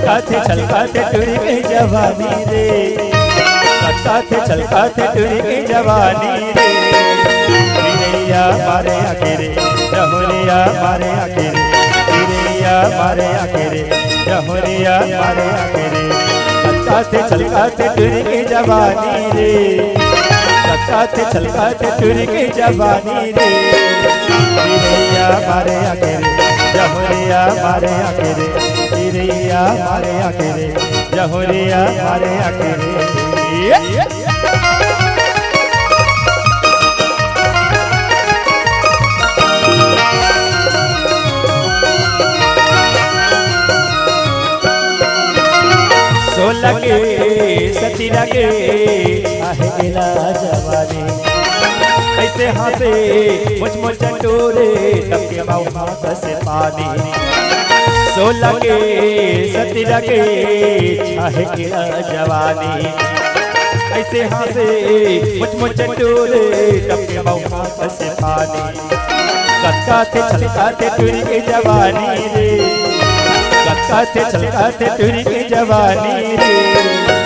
छलकाते टूरी की जवानी रे, छलकाते टूरी की जवानी रे। चिड़ैया मारे आखिरे जहुरिया मारे आखिरे, चिड़ैया मारे आखिरे जहुरिया मारे आखिरे। छलकाते टूरी की जवानी रे, छलकाते टूरी की जवानी रे। चिड़ैया मारे आखिरे जहुरिया मारे आखिरे, चिड़ैया मारे आखिरे जहुरिया मारे आखिरे। लगे सती लगे आहे गिला जवानी, ऐसे हंसे मुझ चटोरे टपके मौका से पानी। सो लगे सती लगे आहे गिला जवानी, ऐसे हंसे मुझ चटोरे टपके मौका से पानी। छलकाते टूरी की जवानी रे, छलकाते टूरी की जवानी रे।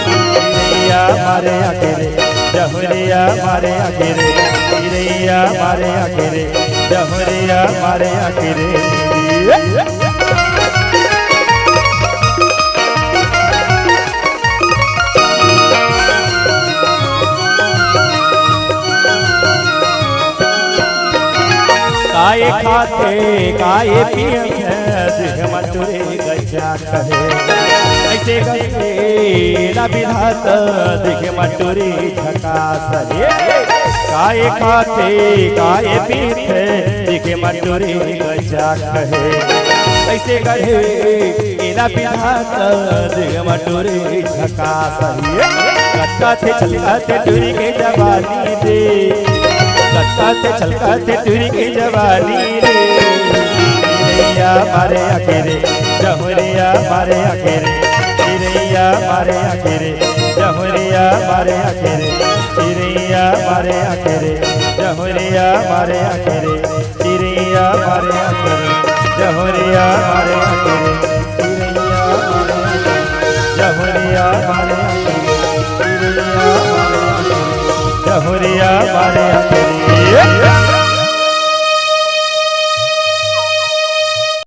चिड़ैया मारे आखिरे जहुरिया मारे आखिरे, चिड़ैया मारे आखिरे जहुरिया मारे आखिरे। काये खाते काये पिए देह मटुरे गजा कहे, ऐसे गए ना विधात देह मटुरे झकास रे। काये खाते काये पीते देह मटुरे गजा कहे, ऐसे गए ना विधात देह मटुरे झकास रे। छलकाते टूरी की जवानी रे, छलकाते टूरी की जवानी रे। चिड़ैया मारे आखिरे जहुरिया मारे आखिरे, चिड़ैया मारे आखिरे जहुरिया मारे आखिरे, चिड़ैया मारे आखिरे जहुरिया मारे आखिरे, चिड़ैया मारे आखिरे जहुरिया मारे आखिरे, चिड़ैया मारे आखिरे जहुरिया मारे आखिरे, चिड़ैया मारे आखिरे जहुरिया मारे आखिरे।